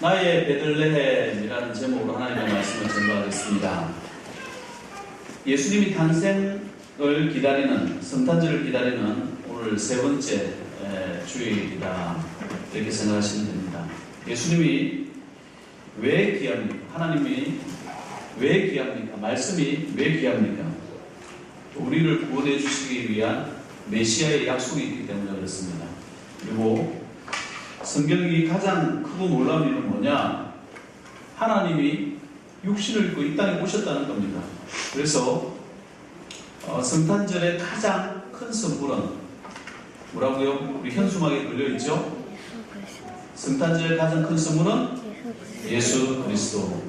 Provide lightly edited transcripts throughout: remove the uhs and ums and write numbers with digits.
나의 베들레헴이라는 제목으로 하나님의 말씀을 전달하겠습니다. 예수님이 탄생을 기다리는, 성탄절을 기다리는 오늘 세 번째 주일이다, 이렇게 생각하시면 됩니다. 예수님이 왜 귀합니까? 하나님이 왜 귀합니까? 말씀이 왜 귀합니까? 우리를 구원해 주시기 위한 메시아의 약속이 있기 때문에 그렇습니다. 그리고 성경이 가장 크고 놀라운 일은 뭐냐? 하나님이 육신을 입고 이 땅에 오셨다는 겁니다. 그래서 성탄절의 가장 큰 선물은 뭐라고요? 우리 현수막에 걸려있죠? 성탄절의 가장 큰 선물은 예수 그리스도.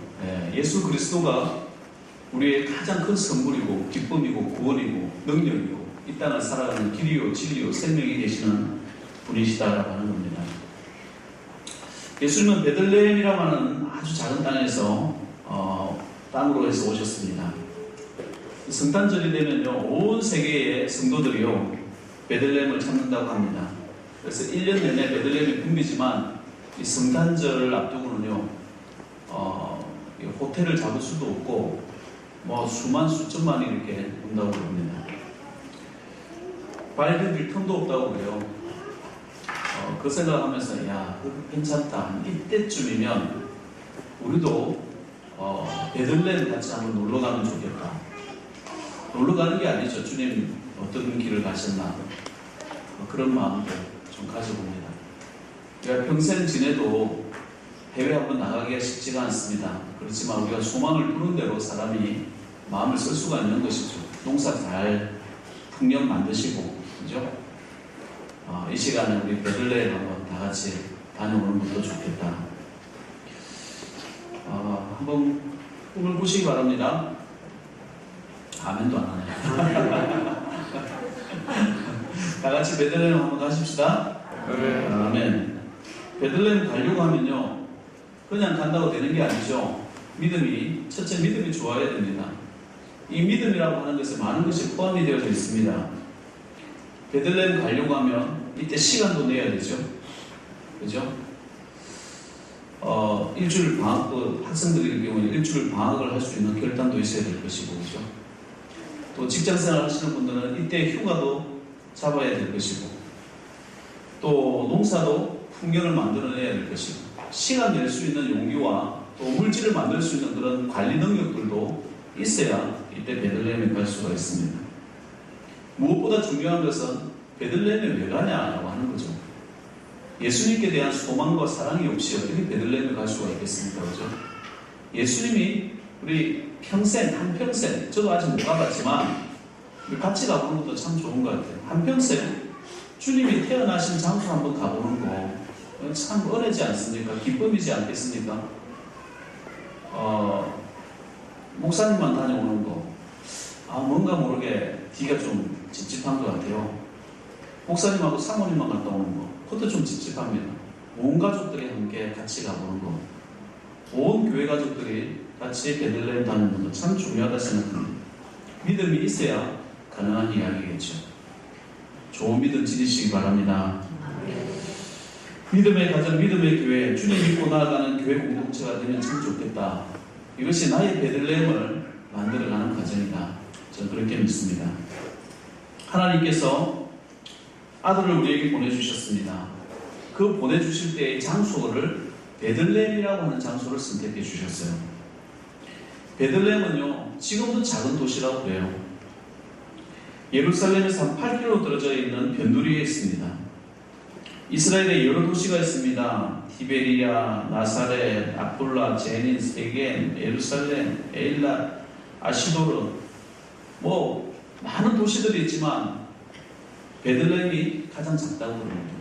예수 그리스도가 우리의 가장 큰 선물이고 기쁨이고 구원이고 능력이고 이 땅을 살아가는 길이요 진리요 생명이 되시는 분이시다라고 하는 겁니다. 예수님은 베들레헴이라고 하는 아주 작은 땅에서 땅으로 해서 오셨습니다. 성탄절이 되면요, 온 세계의 성도들이요 베들레헴을 찾는다고 합니다. 그래서 1년 내내 베들레헴이 붐비지만 이 성탄절을 앞두고는요 호텔을 잡을 수도 없고 뭐 수천만이 이렇게 온다고 합니다. 발디딜 틈도 없다고 그래요. 그 생각하면서 야, 괜찮다. 이때쯤이면 우리도 베들레헴 같이 한번 놀러 가면 좋겠다. 놀러 가는 게 아니죠. 주님 어떤 길을 가셨나. 그런 마음도 좀 가져봅니다. 우리가 평생 지내도 해외 한번 나가기가 쉽지가 않습니다. 그렇지만 우리가 소망을 두는 대로 사람이 마음을 쓸 수가 있는 것이죠. 농사 잘 풍년 만드시고, 그죠? 이 시간에 우리 베들레헴 한번 다 같이 다녀오는 것도 좋겠다. 한번 꿈을 꾸시기 바랍니다. 아멘도 안 하네요. 다 같이 베들레헴 한번 가십시다. 아멘. 베들레헴 가려고 하면요, 그냥 간다고 되는 게 아니죠. 첫째 믿음이 좋아야 됩니다. 이 믿음이라고 하는 것에 많은 것이 포함이 되어져 있습니다. 베들레헴 가려고 하면 이때 시간도 내야 되죠. 그죠? 일주일 방학, 학생들의 경우에 일주일 방학을 할 수 있는 결단도 있어야 될 것이고, 그죠? 또 직장생활 하시는 분들은 이때 휴가도 잡아야 될 것이고, 또 농사도 풍경을 만들어내야 될 것이고, 시간 낼 수 있는 용기와 또 물질을 만들 수 있는 그런 관리 능력들도 있어야 이때 베들레헴에 갈 수가 있습니다. 무엇보다 중요한 것은 베들레헴에 왜 가냐라고 하는 거죠. 예수님께 대한 소망과 사랑이 없이 어떻게 베들레헴에 갈 수가 있겠습니까? 그죠? 예수님이 우리 한평생, 저도 아직 못 가봤지만 같이 가보는 것도 참 좋은 것 같아요. 한평생 주님이 태어나신 장소 한번 가보는 거 참 은혜지 않습니까? 기쁨이지 않겠습니까? 목사님만 다녀오는 거 뭔가 모르게 뒤가 좀 찝찝한 것 같아요. 목사님하고 사모님만 갔다 오는 거, 그것도 좀 찝찝합니다. 온 가족들이 함께 같이 가보는 거, 온 교회 가족들이 같이 베들레헴 다니는 거 참 중요하다 생각합니다. 믿음이 있어야 가능한 이야기겠죠. 좋은 믿음 지니시기 바랍니다. 믿음의 가정, 믿음의 교회, 주님 믿고 나아가는 교회 공동체가 되면 참 좋겠다. 이것이 나의 베들레헴을 만들어가는 과정이다. 저는 그렇게 믿습니다. 하나님께서 아들을 우리에게 보내주셨습니다. 그 보내주실 때의 장소를 베들레헴이라고 하는 장소를 선택해 주셨어요. 베들레헴은요, 지금도 작은 도시라고 그래요. 예루살렘에서 한 8km 떨어져 있는 변두리에 있습니다. 이스라엘에 여러 도시가 있습니다. 티베리아, 나사렛, 아폴라, 제닌, 세겐, 예루살렘, 에일랏, 아시도르, 많은 도시들이 있지만 베들레헴이 가장 작다고 그럽니다.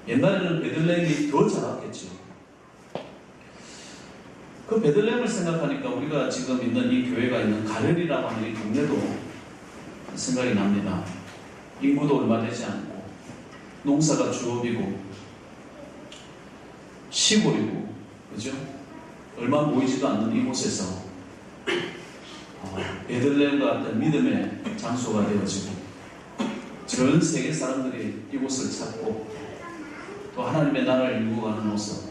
옛날에는 베들레헴이 더 작았겠죠. 그 베들레헴을 생각하니까 우리가 지금 있는 이 교회가 있는 가렐이라고 하는 이 동네도 생각이 납니다. 인구도 얼마 되지 않고 농사가 주업이고 시골이고, 그죠? 얼마 모이지도 않는 이곳에서 베들레헴과 같은 믿음의 장소가 되어지고 전 세계 사람들이 이곳을 찾고 또 하나님의 나라를 이루어가는 모습,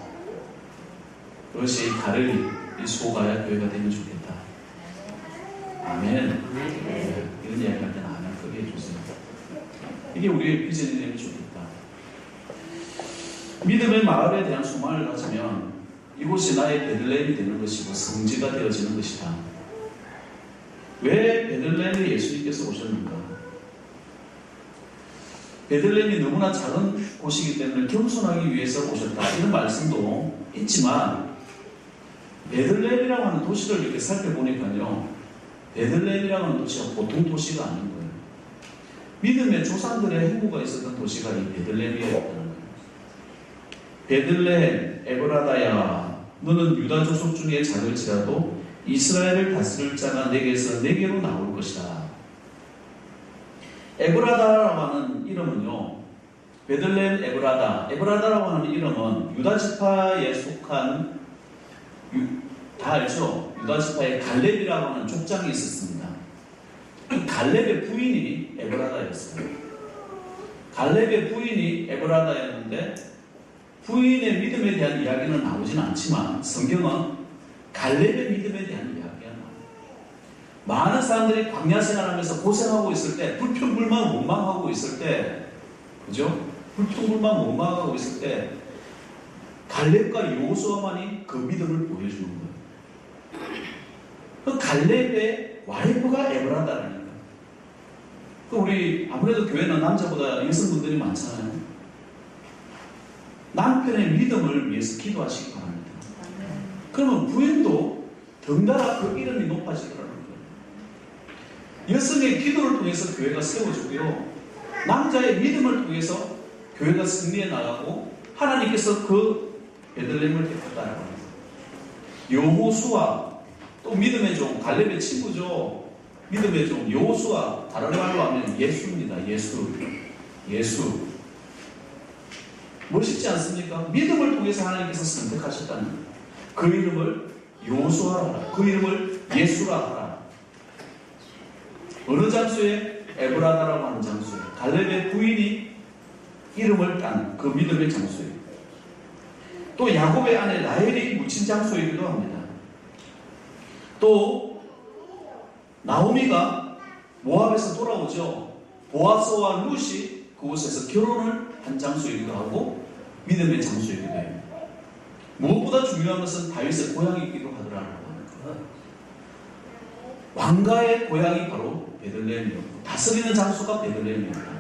그것이 가르리, 이 소가야 교회가 되면 좋겠다. 아멘. 네, 이런 이야기 할 때는 아멘 크게 해주세요. 이게 우리의 비전이 되면 좋겠다. 믿음의 마을에 대한 소망을 가지면 이곳이 나의 베들레헴이 되는 것이고 성지가 되어지는 것이다. 왜 베들레헴에 예수님께서 오셨는가? 베들레헴이 너무나 작은 곳이기 때문에 겸손하기 위해서 오셨다. 이런 말씀도 있지만 베들레헴이라고 하는 도시를 이렇게 살펴보니까요, 베들레헴이라고 하는 도시가 보통 도시가 아닌 거예요. 믿음의 조상들의 행보가 있었던 도시가 이 베들레헴이었다는 거예요. 베들레헴 에브라다야, 너는 유다 족속 중에 작을지라도 이스라엘을 다스릴 자가 내게서 내게로 나올 것이다. 에브라다라고 하는 이름은요, 베들레헴 에브라다라고 하는 이름은 유다 지파에 속한, 다 알죠? 유다 지파의 갈렙이라고 하는 족장이 있었습니다. 이 갈렙의 부인이 에브라다였어요. 갈렙의 부인이 에브라다였는데 부인의 믿음에 대한 이야기는 나오진 않지만 성경은 갈렙의 믿음에 대한 이야기가 나와요. 많은 사람들이 광야 생활하면서 고생하고 있을 때, 불평불만 원망하고 있을 때, 그죠? 불평불만 원망하고 있을 때 갈렙과 여호수아만이 그 믿음을 보여주는 거예요. 그 갈렙의 와이프가 에브라다라니까. 우리 아무래도 교회는 남자보다 여성분들이 많잖아요. 남편의 믿음을 위해서 기도하시기 바랍니다. 그러면 부인도 덩달아 그 이름이 높아지더라는 거예요. 여성의 기도를 통해서 교회가 세워지고요, 남자의 믿음을 통해서 교회가 승리해 나가고 하나님께서 그 베들레헴을 택했다라고 합니다. 여호수아, 또 믿음의 종, 갈렙의 친구죠. 믿음의 종 여호수아, 다른 말로 하면 예수입니다. 예수. 멋있지 않습니까? 믿음을 통해서 하나님께서 선택하셨다는 거예요. 그 이름을 여호수아라 하라. 그 이름을 예수라 하라. 어느 장소에? 에브라다라고 하는 장소에 갈렙의 부인이 이름을 딴 그 믿음의 장소에, 또 야곱의 아내 라헬이 묻힌 장소이기도 합니다. 또 나오미가 모압에서 돌아오죠. 보아스와 룻이 그곳에서 결혼을 한 장소이기도 하고 믿음의 장소이기도 해요. 무엇보다 중요한 것은 다윗의 고향이기도 하더라는 거예요. 왕가의 고향이 바로 베들레헴이었고 다스리는 장소가 베들레헴이었다.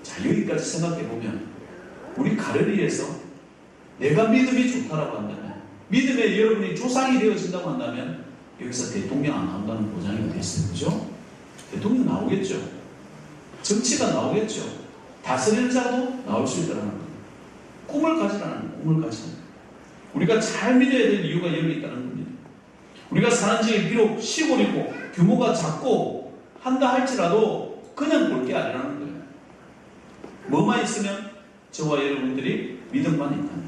자, 여기까지 생각해보면 우리 가르리에서 내가 믿음이 좋다라고 한다면, 믿음에 여러분이 조상이 되어진다고 한다면 여기서 대통령 안 나온다는 보장이 됐어요. 그죠? 대통령 나오겠죠. 정치가 나오겠죠. 다스리는 자도 나올 수 있다는 거예요. 꿈을 가지라는 거예요. 꿈을 가지라는 거예요. 우리가 잘 믿어야 될 이유가 여기 있다는 겁니다. 우리가 사는 지역이 비록 시골이고 규모가 작고 한다 할지라도 그냥 볼 게 아니라는 거예요. 뭐만 있으면 저와 여러분들이 믿음만 있다는 거예요.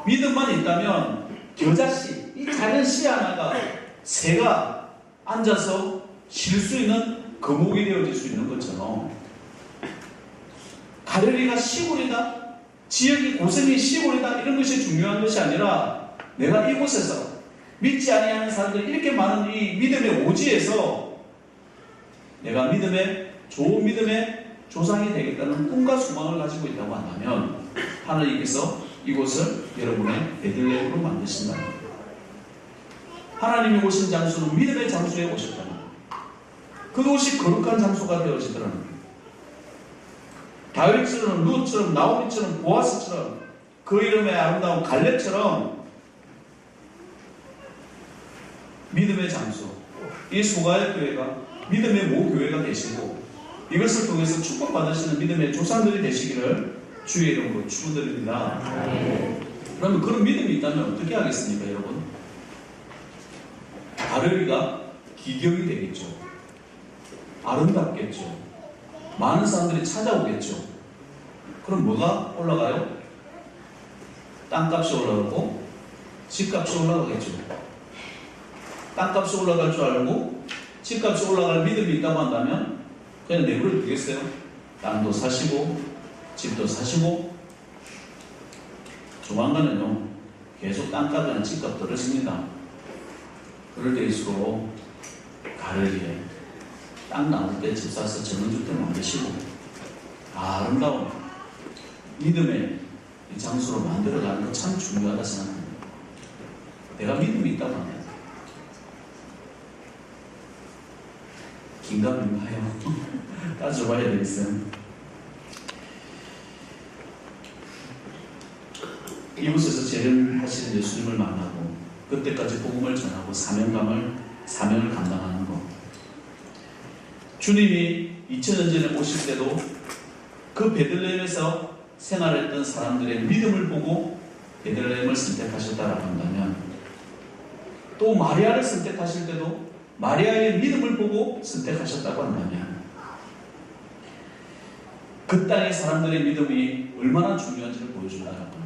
믿음만 있다면 겨자씨, 이 작은 씨 하나가 새가 앉아서 쉴 수 있는 거목이 되어질 수 있는 것처럼, 가르리가 시골이다, 지역이 고생이 시골이다, 이런 것이 중요한 것이 아니라 내가 이곳에서 믿지 아니하는 사람들이 이렇게 많은 이 믿음의 오지에서 내가 좋은 믿음의 조상이 되겠다는 꿈과 소망을 가지고 있다고 한다면 하나님께서 이곳을 여러분의 베들레헴으로 만드신다는 거예요. 하나님이 오신 장소는 믿음의 장소에 오셨다는 거예요. 그곳이 거룩한 장소가 되어지더라는 거예요. 다윗처럼, 룻처럼, 나오미처럼, 보아스처럼, 그 이름의 아름다운 갈렙처럼 믿음의 장소, 이 소가의 교회가 믿음의 모교회가 되시고 이것을 통해서 축복받으시는 믿음의 조상들이 되시기를 주의 이름으로 축원드립니다. 그러면 그런 믿음이 있다면 어떻게 하겠습니까, 여러분? 가르리가 기경이 되겠죠. 아름답겠죠. 많은 사람들이 찾아오겠죠. 그럼 뭐가 올라가요? 땅값이 올라가고 집값이 올라가겠죠. 땅값이 올라갈 줄 알고 집값이 올라갈 믿음이 있다고 한다면 그냥 내버려 두겠어요? 땅도 사시고 집도 사시고 조만간은요 계속 땅값이나 집값 떨어집니다. 그럴 때일수록 가을에 땅 나올 때 집 사서 전원주택 만드시고 아름다운 믿음의 이 장소로 만들어가는 거 참 중요하다 생각합니다. 내가 믿음이 있다고 합니다. 긴가민가요? 따져봐야 되겠어요. 이곳에서 재림하시는 예수님을 만나고 그때까지 복음을 전하고 사명을 감당하는 것. 주님이 2000년 전에 오실 때도 그 베들레헴에서 생활했던 사람들의 믿음을 보고 베들레헴을 선택하셨다라고 한다면, 또 마리아를 선택하실 때도 마리아의 믿음을 보고 선택하셨다고 한다면, 그 땅의 사람들의 믿음이 얼마나 중요한지를 보여준다라고 합니다.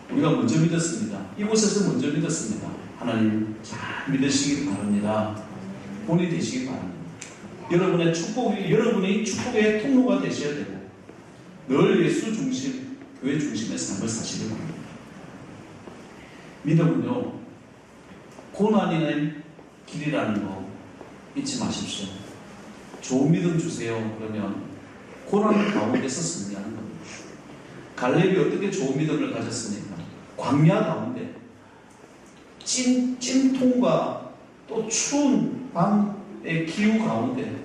우리가 먼저 믿었습니다. 이곳에서 먼저 믿었습니다. 하나님 잘 믿으시기 바랍니다. 본이 되시기 바랍니다. 여러분이 축복의 통로가 되셔야 되고, 늘 예수 중심, 교회 중심의 삶을 사시길 바랍니다. 믿음은요, 고난이 길이라는 거 잊지 마십시오. 좋은 믿음 주세요. 그러면 고난 가운데서 승리하는 겁니다. 갈렙이 어떻게 좋은 믿음을 가졌습니까? 광야 가운데 찜통과 또 추운 밤의 기후 가운데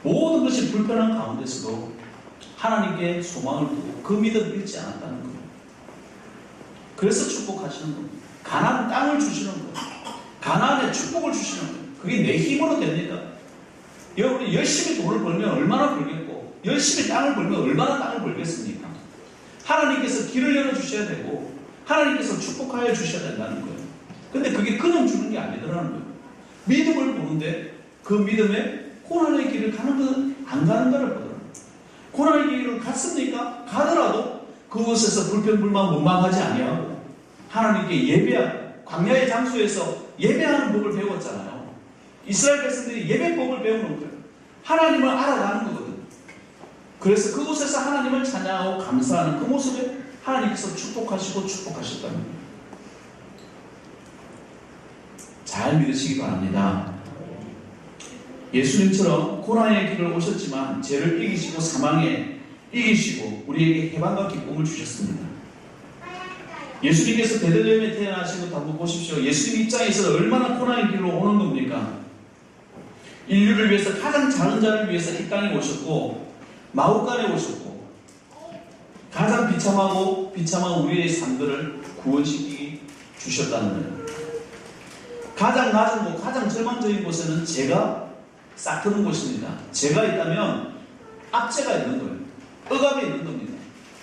모든 것이 불편한 가운데서도 하나님께 소망을 두고 그 믿음을 잃지 않았다는 거예요. 그래서 축복하시는 겁니다. 가나안 땅을 주시는 거예요. 가나안에 축복을 주시는 거예요. 그게 내 힘으로 됩니까? 여러분이 열심히 돈을 벌면 얼마나 벌겠고, 열심히 땅을 벌면 얼마나 땅을 벌겠습니까? 하나님께서 길을 열어주셔야 되고, 하나님께서 축복하여 주셔야 된다는 거예요. 근데 그게 그냥 주는 게 아니더라는 거예요. 믿음을 보는데 그 믿음에 고난의 길을 가는 건 안 가는 거를 보더라고요. 고난의 길을 갔습니까? 가더라도 그곳에서 불평불만 원망하지 아니하고 하나님께 예배하고, 광야의 장소에서 예배하는 법을 배웠잖아요. 이스라엘 백성들이 예배법을 배우는 거예요. 하나님을 알아가는 거거든요. 그래서 그곳에서 하나님을 찬양하고 감사하는 그 모습에 하나님께서 축복하셨다는 거예요. 잘 믿으시기 바랍니다. 예수님처럼 고난의 길을 오셨지만 죄를 이기시고 사망에 이기시고 우리에게 해방과 기쁨을 주셨습니다. 예수님께서 베들레헴에 태어나신 것도 한번 보십시오. 예수님 입장에서 얼마나 고난의 길로 오는 겁니까? 인류를 위해서 가장 작은 자를 위해서 이 땅에 오셨고, 마구간에 오셨고, 가장 비참한 우리의 삶들을 구원시키기 주셨다는 거예요. 가장 낮은 곳, 가장 절망적인 곳에는 죄가 싹 트는 곳입니다. 죄가 있다면 악재가 있는 거예요. 억압이 있는 겁니다.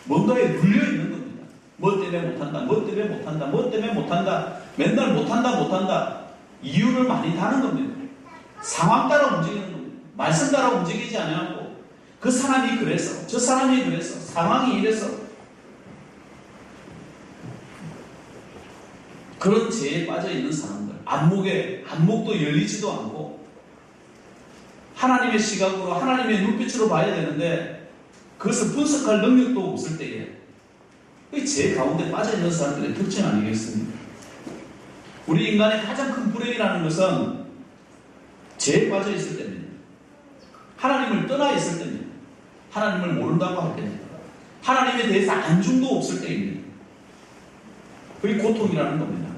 뭔가에 눌려 있는 겁니다. 뭐 때문에 못한다. 맨날 못한다. 이유를 많이 다는 겁니다. 상황 따라 움직이는 겁니다. 말씀 따라 움직이지 않고, 그 사람이 그래서, 저 사람이 그래서, 상황이 이래서, 그런 죄에 빠져 있는 사람들, 안목도 열리지도 않고, 하나님의 시각으로, 하나님의 눈빛으로 봐야 되는데, 그것을 분석할 능력도 없을 때에, 그 죄 가운데 빠져 있는 사람들의 특징 아니겠습니까? 우리 인간의 가장 큰 불행이라는 것은 죄에 빠져 있을 때입니다. 하나님을 떠나 있을 때입니다. 하나님을 모른다고 할 때입니다. 하나님에 대해서 안중도 없을 때입니다. 그게 고통이라는 겁니다.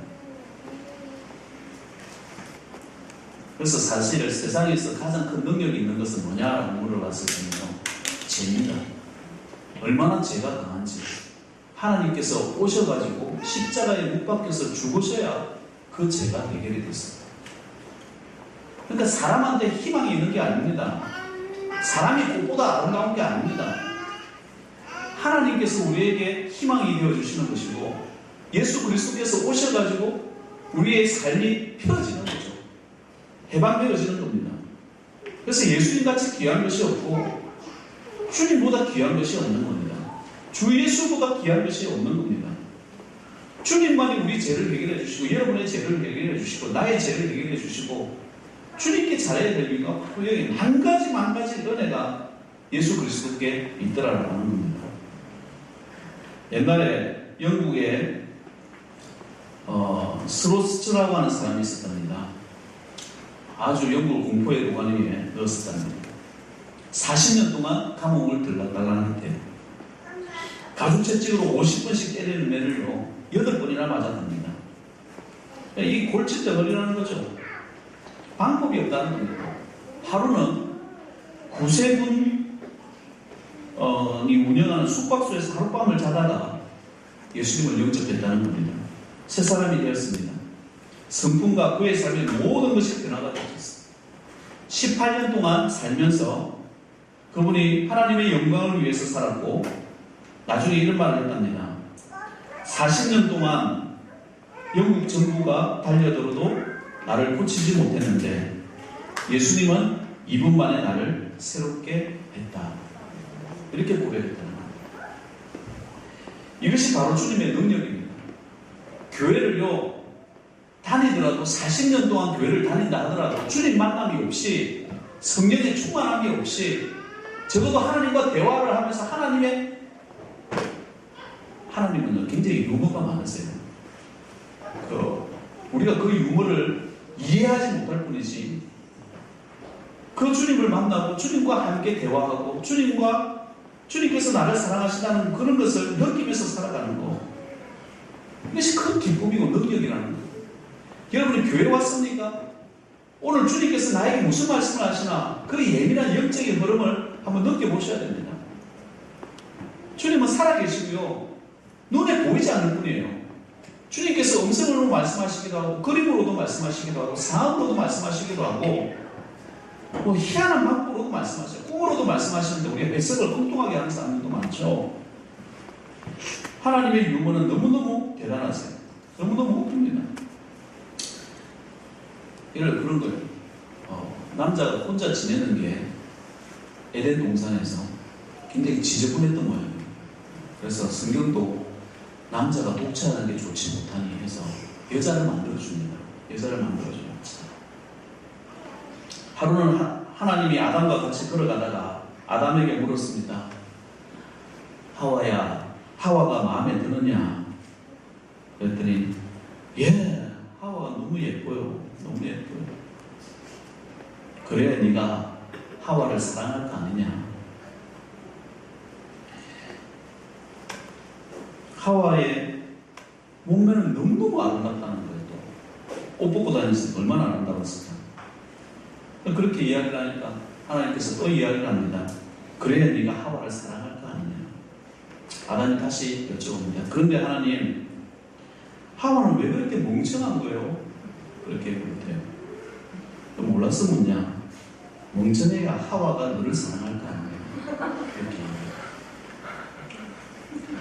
그래서 사실 세상에서 가장 큰 능력이 있는 것은 뭐냐라고 물어봤을 때는요, 죄입니다. 얼마나 죄가 강한지 하나님께서 오셔가지고 십자가에 못 박혀서 죽으셔야 그 죄가 해결이 됐습니다. 그러니까 사람한테 희망이 있는 게 아닙니다. 사람이 꽃보다 아름다운 게 아닙니다. 하나님께서 우리에게 희망이 되어주시는 것이고, 예수 그리스도께서 오셔가지고 우리의 삶이 펴지는 거죠. 해방되어지는 겁니다. 그래서 예수님같이 귀한 것이 없고 주님보다 귀한 것이 없는 겁니다. 주 예수보다 귀한 것이 없는 겁니다. 주님만이 우리 죄를 해결해 주시고, 여러분의 죄를 해결해 주시고, 나의 죄를 해결해 주시고, 주님께 잘해야 될 이유가 바로 여기 만 가지 은혜가 예수 그리스도께 있더라라는 겁니다. 옛날에 영국에 스로스츠라고 하는 사람이 있었답니다. 아주 영국을 공포의 도가니 위에 넣었었답니다. 40년 동안 감옥을 들락달락 했대요. 가죽채찍으로 50번씩 때리는 매를요 8번이나 맞았답니다. 이 골칫 덩어리라는 거죠. 방법이 없다는 겁니다. 하루는 구세군이 운영하는 숙박소에서 하룻밤을 자다가 예수님을 영접했다는 겁니다. 새 사람이 되었습니다. 성품과 그의 삶의 모든 것이 변화가 되었습니다. 18년 동안 살면서 그분이 하나님의 영광을 위해서 살았고 나중에 이런 말을 했답니다. 40년 동안 영국 정부가 달려들어도 나를 고치지 못했는데 예수님은 2분 만에 나를 새롭게 했다. 이렇게 고백했다는 겁니다. 이것이 바로 주님의 능력입니다. 교회를요 다니더라도 40년 동안 교회를 다닌다 하더라도 주님 만남이 없이 성령의 충만함이 없이 적어도 하나님과 대화를 하면서 하나님은 굉장히 유머가 많으세요. 우리가 그 유머를 이해하지 못할 뿐이지 그 주님을 만나고 주님과 함께 대화하고 주님께서 나를 사랑하신다는 그런 것을 느끼면서 살아가는 거, 이것이 큰 기쁨이고 능력이라는 거예요. 여러분이 교회 왔습니까? 오늘 주님께서 나에게 무슨 말씀을 하시나 그 예민한 영적인 흐름을 한번 느껴보셔야 됩니다. 주님은 살아계시고요 눈에 보이지 않는 분이에요. 주님께서 음성으로 말씀하시기도 하고 그림으로도 말씀하시기도 하고 상황으로도 말씀하시기도 하고 뭐 희한한 방법으로도 말씀하셔요. 꿈으로도 말씀하시는데 우리가 해석을 엉뚱하게 하는 사람들도 많죠. 하나님의 유머는 너무너무 대단하세요. 너무너무 웃깁니다. 그런 거예요. 남자가 혼자 지내는 게 에덴 동산에서 굉장히 지저분했던 모양이에요. 그래서 성경도 남자가 독차하는 게 좋지 못하니 해서 여자를 만들어줍니다. 여자를 만들어줘요. 하루는 하나님이 아담과 같이 걸어가다가 아담에게 물었습니다. 하와야, 하와가 마음에 드느냐? 그랬더니 예, 하와가 너무 예뻐요. 너무 예뻐요. 그래야 네가 하와를 사랑할 거 아니냐? 하와의 몸매는 너무너무 아름답다는 거예요. 또 옷 벗고 다니면서 얼마나 아름다웠을까. 그렇게 이야기를 하니까 하나님께서 또 이야기를 합니다. 그래야 네가 하와를 사랑할 거 아니냐. 아담이 다시 여쭤봅니다. 그런데 하나님, 하와는 왜 그렇게 멍청한 거예요? 그렇게 물어요. 몰라서 묻냐? 멍청이가 하와가 너를 사랑할 거 아니냐. 이렇게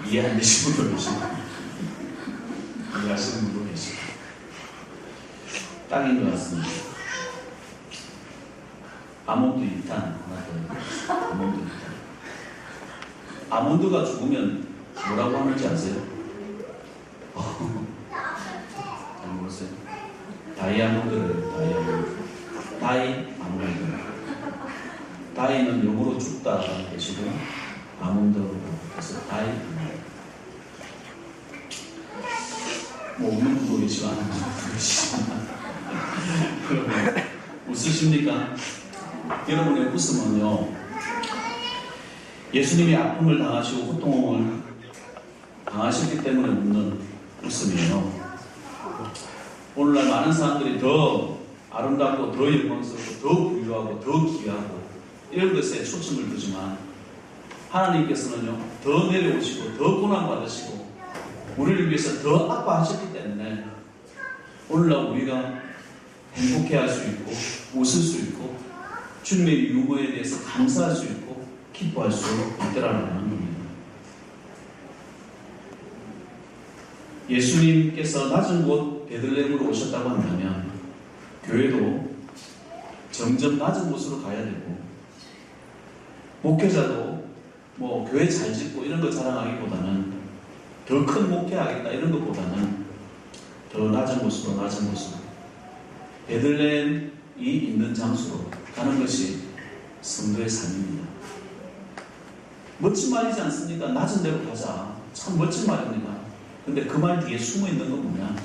이해 안 되시는 분도 계시고 이해하시는 분도 계시고 딱인 것 같습니다. 아몬드 2탄 하나 더. 아몬드 2탄. 아몬드가 죽으면 뭐라고 하는지 아세요? 잘 모르세요? 다이아몬드를 다이아몬드. 다이는 영어로 죽다라는 뜻이고 아몬드로 해서 다이아몬드. 뭐 없는 분도 계시고 안 없는 분도 계시지만 그러면 웃으십니까? 여러분의 웃음은요 예수님이 아픔을 당하시고 고통을 당하셨기 때문에 웃는 웃음이에요. 오늘날 많은 사람들이 더 아름답고 더 영광스럽고 더 부유하고 더 귀하고 이런 것에 초점을 두지만 하나님께서는요 더 내려오시고 더 고난받으시고 우리를 위해서 더 아파하셨기 때문에 오늘날 우리가 행복해할 수 있고 웃을 수 있고 주님의 유머에 대해서 감사할 수 있고 기뻐할 수 있더라는 겁니다. 예수님께서 낮은 곳 베들레헴으로 오셨다고 한다면 교회도 점점 낮은 곳으로 가야 되고 목회자도 뭐 교회 잘 짓고 이런 거 자랑하기보다는 더 큰 목회하겠다 이런 것보다는 더 낮은 곳으로 베들레헴이 있는 장소로 가는 것이 성도의 삶입니다. 멋진 말이지 않습니까? 낮은 데로 가자. 참 멋진 말입니다. 근데 그 말 뒤에 숨어 있는 건 뭐냐?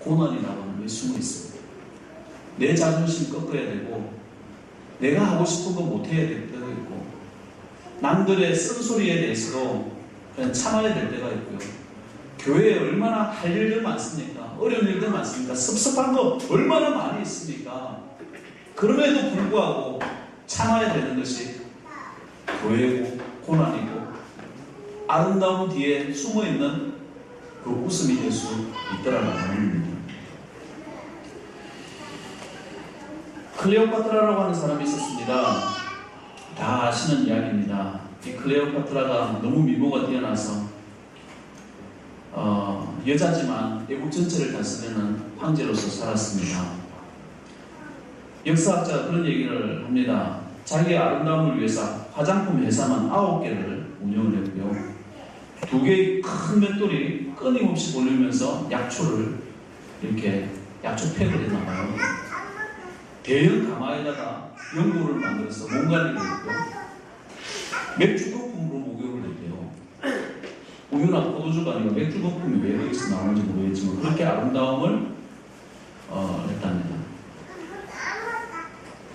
고난이라고 하는 게 숨어 있습니다. 내 자존심 꺾어야 되고, 내가 하고 싶은 거 못해야 될 때가 있고, 남들의 쓴소리에 대해서도 그냥 참아야 될 때가 있고요. 교회에 얼마나 할 일들 많습니까? 어려운 일들 많습니까? 섭섭한 거 얼마나 많이 있습니까? 그럼에도 불구하고 참아야 되는 것이 교회고 고난이고, 아름다움 뒤에 숨어있는 그 웃음이 될 수 있더라라는 겁니다. 클레오파트라라고 하는 사람이 있었습니다. 다 아시는 이야기입니다. 이 클레오파트라가 너무 미모가 뛰어나서 여자지만 애국 전체를 다스리는 황제로서 살았습니다. 역사학자가 그런 얘기를 합니다. 자기의 아름다움을 위해서 화장품 회사만 9개를 운영을 했고요. 2개의 큰 맷돌이 끊임없이 몰리면서 약초를 이렇게 약초팩을 했나봐요. 대형 가마에다가 연고를 만들어서 몸관리를 했고요. 맥주 거품으로 목욕을 했대요. 우유나 포도주가 아니고 맥주 거품이 왜 여기서 나오는지 모르겠지만 그렇게 아름다움을 했답니다.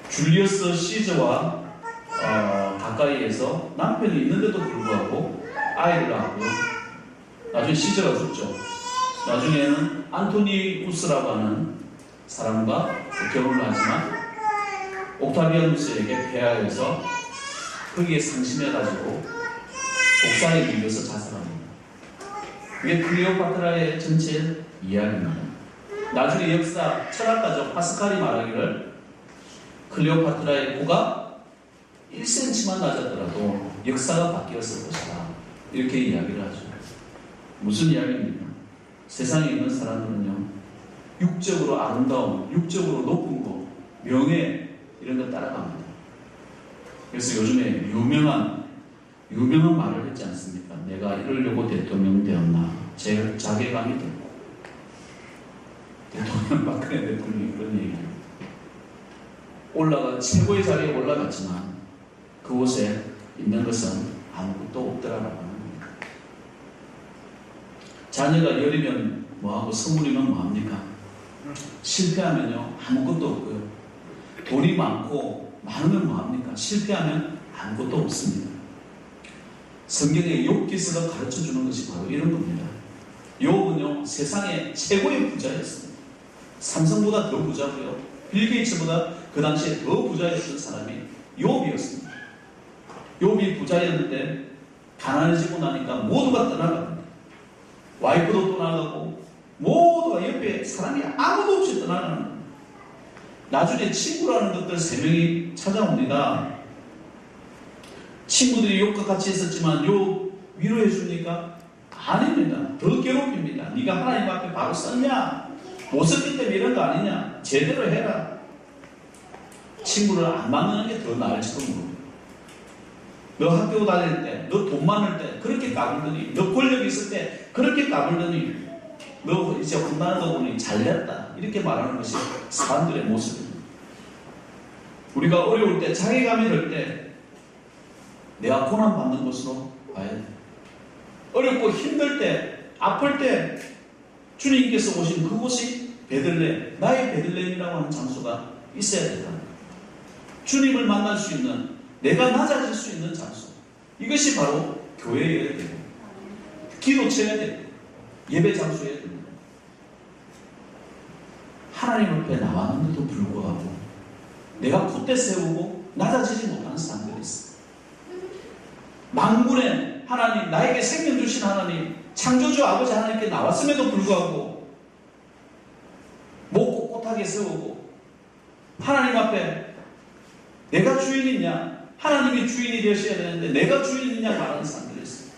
줄리어스 시저와 가까이에서 남편이 있는데도 불구하고 아이를 낳았고요. 나중에 시저가 죽죠. 나중에는 안토니우스라고 하는 사람과 결혼을 하지만 옥타비아누스에게 패하여서 거기에 상심해가지고 옥상에 밀려서 자살합니다. 그게 클레오파트라의 전체 이야기입니다. 나중에 역사 철학가죠. 파스칼이 말하기를 클레오파트라의 코가 1cm만 낮았더라도 역사가 바뀌었을 것이다. 이렇게 이야기를 하죠. 무슨 이야기입니까? 세상에 있는 사람들은요, 육적으로 아름다움, 육적으로 높은 거, 명예 이런 거 따라갑니다. 그래서 요즘에 유명한 말을 했지 않습니까? 내가 이러려고 대통령 되었나? 제 자괴감이 들고 대통령 박근혜 대통령이 그런 얘기를 최고의 자리에 올라갔지만 그곳에 있는 것은 아무것도 없더라라고 합니다. 자녀가 열이면 뭐하고 선물이면 뭐합니까? 실패하면요 아무것도 없고요. 돈이 많으면 뭐합니까? 실패하면 아무것도 없습니다. 성경의 욥 기서가 가르쳐주는 것이 바로 이런 겁니다. 욥은요 세상의 최고의 부자였습니다. 삼성보다 더 부자고요. 빌 게이츠보다 그 당시에 더 부자였던 사람이 욥이었습니다. 욥이 부자였는데 가난해지고 나니까 모두가 떠나갑니다. 와이프도 떠나가고 모두가 옆에 사람이 아무도 없이 떠나가는 겁니다. 나중에 친구라는 것들 3명이 찾아옵니다. 친구들이 욥과 같이 있었지만 욥 위로해 줍니까? 아닙니다. 더 괴롭힙니다. 네가 하나님 앞에 바로 섰냐? 못 섰기 때문에 이런 거 아니냐? 제대로 해라. 친구를 안 만나는 게 더 나을지도 모릅니다. 너 학교 다닐 때, 너 돈 많을 때 그렇게 까불더니, 너 권력이 있을 때 그렇게 까불더니, 너 이제 혼나는 거 보니 잘됐다. 이렇게 말하는 것이 사람들의 모습입니다. 우리가 어려울 때, 자괴감이 들 때 내가 고난받는 것으로 봐야 돼. 어렵고 힘들 때, 아플 때 주님께서 오신 그곳이 베들레헴, 나의 베들레헴이라고 하는 장소가 있어야 된다. 주님을 만날 수 있는, 내가 낮아질 수 있는 장소. 이것이 바로 교회여야 되고, 기도처여야 되고, 예배 장소여야 됩니다. 하나님 앞에 나왔는데도 불구하고 내가 콧대 세우고 낮아지지 못하는 사람들이 있습니다. 만군의 하나님, 나에게 생명 주신 하나님, 창조주 아버지 하나님께 나왔음에도 불구하고 목 꼿꼿하게 세우고 하나님 앞에 내가 주인이냐, 하나님이 주인이 되셔야 되는데 내가 주인이냐 말하는 사람들이 있습니다.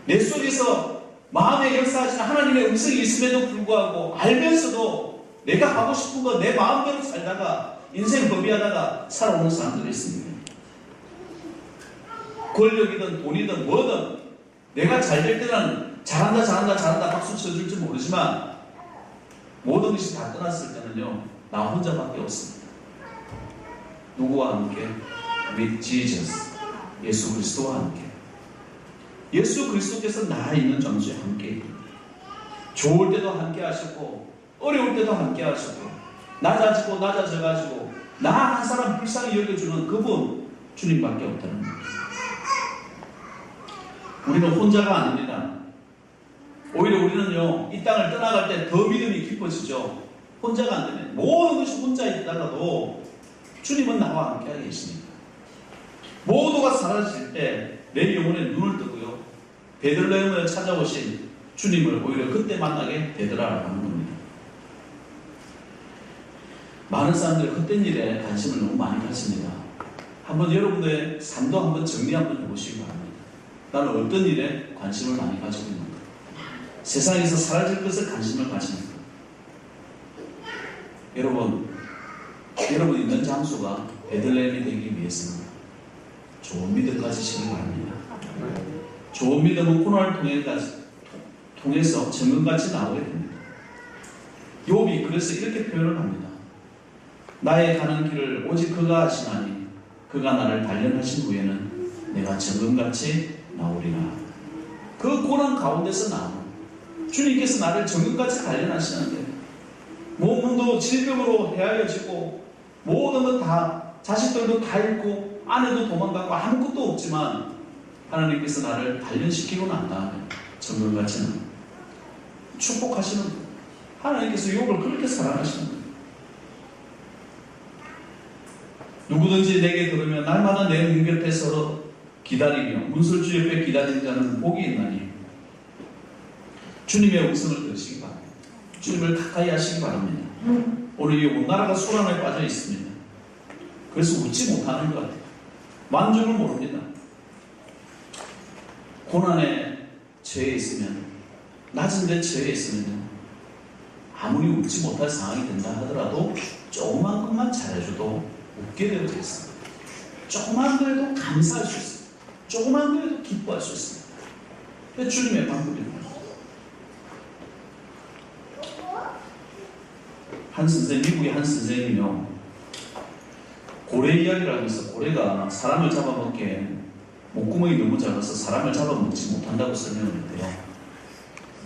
내 속에서 마음에 역사하시는 하나님의 음성이 있음에도 불구하고 알면서도 내가 하고 싶은 거 내 마음대로 살다가 인생 범위하다가 살아오는 사람들이 있습니다. 권력이든 돈이든 뭐든 내가 잘 될 때는 잘한다 박수 쳐줄지 모르지만 모든 것이 다 끝났을 때는요 나 혼자밖에 없습니다. 누구와 함께? With Jesus, 예수 그리스도와 함께. 예수 그리스도께서 나 있는 장소에 함께 있습니다. 좋을 때도 함께 하셨고 어려울 때도 함께 하셨고 낮아지고 낮아져가지고 나 한 사람 불쌍히 여겨주는 그분 주님밖에 없다는 거예요. 우리는 혼자가 아닙니다. 오히려 우리는요, 이 땅을 떠나갈 때 더 믿음이 깊어지죠. 혼자가 안 되면 모든 것이 혼자 있다가도 주님은 나와 함께 계십니다. 모두가 사라질 때 내 영혼의 눈을 뜨고요, 베들레헴을 찾아오신 주님을 오히려 그때 만나게 되더라라는 겁니다. 많은 사람들이 헛된 일에 관심을 너무 많이 가집니다. 한번 여러분의 삶도 한번 정리 한번 해보시기 바랍니다. 나는 어떤 일에 관심을 많이 가지고 있는가? 세상에서 사라질 것에 관심을 가지는가? 여러분 있는 장소가 베들레헴이 되기 위해서는 좋은 믿음 가지시기 바랍니다. 좋은 믿음은 고난을 통해서 정금같이 나오게 됩니다. 욥이 그래서 이렇게 표현을 합니다. 나의 가는 길을 오직 그가 아시나니 그가 나를 단련하신 후에는 내가 정금같이 나오리라. 그 고난 가운데서 나오는 주님께서 나를 정금같이 단련하시는데 몸도 질병으로 헤아려지고 모든 것 다 자식들도 다 잃고 아내도 도망가고 아무것도 없지만 하나님께서 나를 단련시키고 난 다음에 정금같이 축복하시는 거예요. 하나님께서 욥을 그렇게 사랑하시는 거예요. 누구든지 내게 들으면 날마다 내 문 곁에서 기다리며 문설주 옆에 기다리는 자는 복이 있나니 주님의 음성을 들으시기 바랍니다. 주님을 가까이 하시기 바랍니다. 오늘 이 온 나라가 소란에 빠져 있습니다. 그래서 웃지 못하는 것 같아요. 만족을 모릅니다. 고난에 처해 있으면, 낮은 데 처해 있으면 아무리 웃지 못할 상황이 된다 하더라도 조그만 것만 잘해줘도 웃게 되어 있습니다. 조그만 거에도 감사할 수 있습니다. 조그만 거에도 기뻐할 수 있습니다. 그게 주님의 방법입니다. 미국의 한 선생님이요, 고래 이야기를 하면서 고래가 사람을 잡아먹기에 목구멍이 너무 작아서 사람을 잡아먹지 못한다고 설명을 했대요.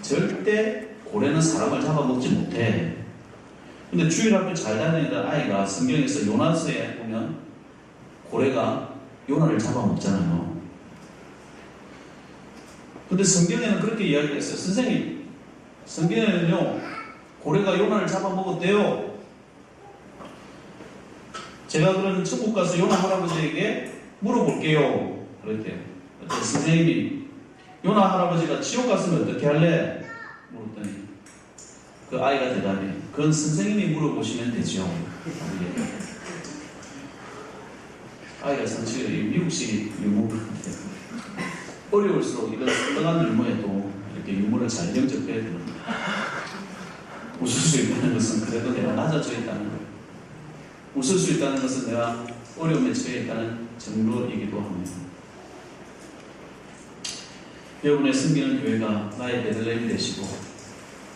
절대 고래는 사람을 잡아먹지 못해. 근데 주일학교 잘 다니던 아이가 성경에서 요나서에 보면 고래가 요나를 잡아먹잖아요. 근데 성경에는 그렇게 이야기를 했어요. 선생님, 성경에는요, 고래가 요나를 잡아먹었대요. 제가 그러면 천국 가서 요나 할아버지에게 물어볼게요. 그랬대요. 선생님이 요나 할아버지가 지옥 갔으면 어떻게 할래? 물었더니 그 아이가 대답해, 그건 선생님이 물어보시면 되죠. 아이가 상식으로 미국식 유머 같아요. 어려울수록 이런 썰렁한 유머에도 이렇게 유머를 잘 영접해야 됩니다. 웃을 수 있다는 것은 그래도 내가 낮아져 있다는 거예요. 웃을 수 있다는 것은 내가 어려움에 처해 있다는 정도이기도 합니다. 여러분의 섬기는 교회가 나의 베들레헴이 되시고,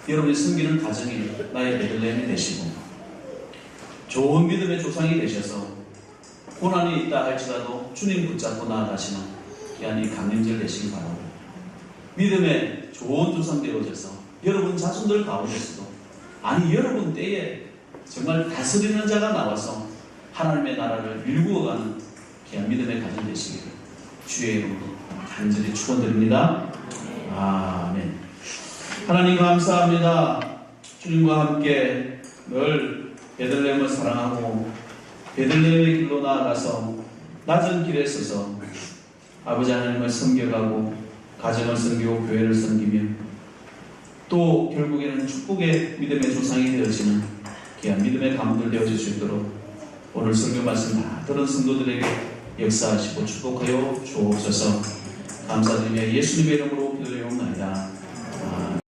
여러분이 섬기는 가정이 나의 베들레헴이 되시고, 좋은 믿음의 조상이 되셔서 고난이 있다 할지라도 주님 붙잡고 나아가시는 귀한 강림절 되시기 바랍니다. 믿음의 좋은 조상 되어져서 여러분 자손들 가운데서도, 아니 여러분 때에 정말 다스리는 자가 나와서 하나님의 나라를 일구어가는 귀한 믿음의 가정 되시기를 주의 이름으로 간절히 축원드립니다. 아멘. 하나님 감사합니다. 주님과 함께 늘 베들레헴을 사랑하고 베들레헴의 길로 나아가서 낮은 길에 서서 아버지 하나님을 섬겨가고 가정을 섬기고 교회를 섬기며 또 결국에는 축복의 믿음의 조상이 되어지는 귀한 믿음의 가문들 되어질 수 있도록 오늘 설교 말씀 다 들은 성도들에게 역사하시고 축복하여 주옵소서. 감사드리며 예수님의 이름으로 기도드리옵나이다.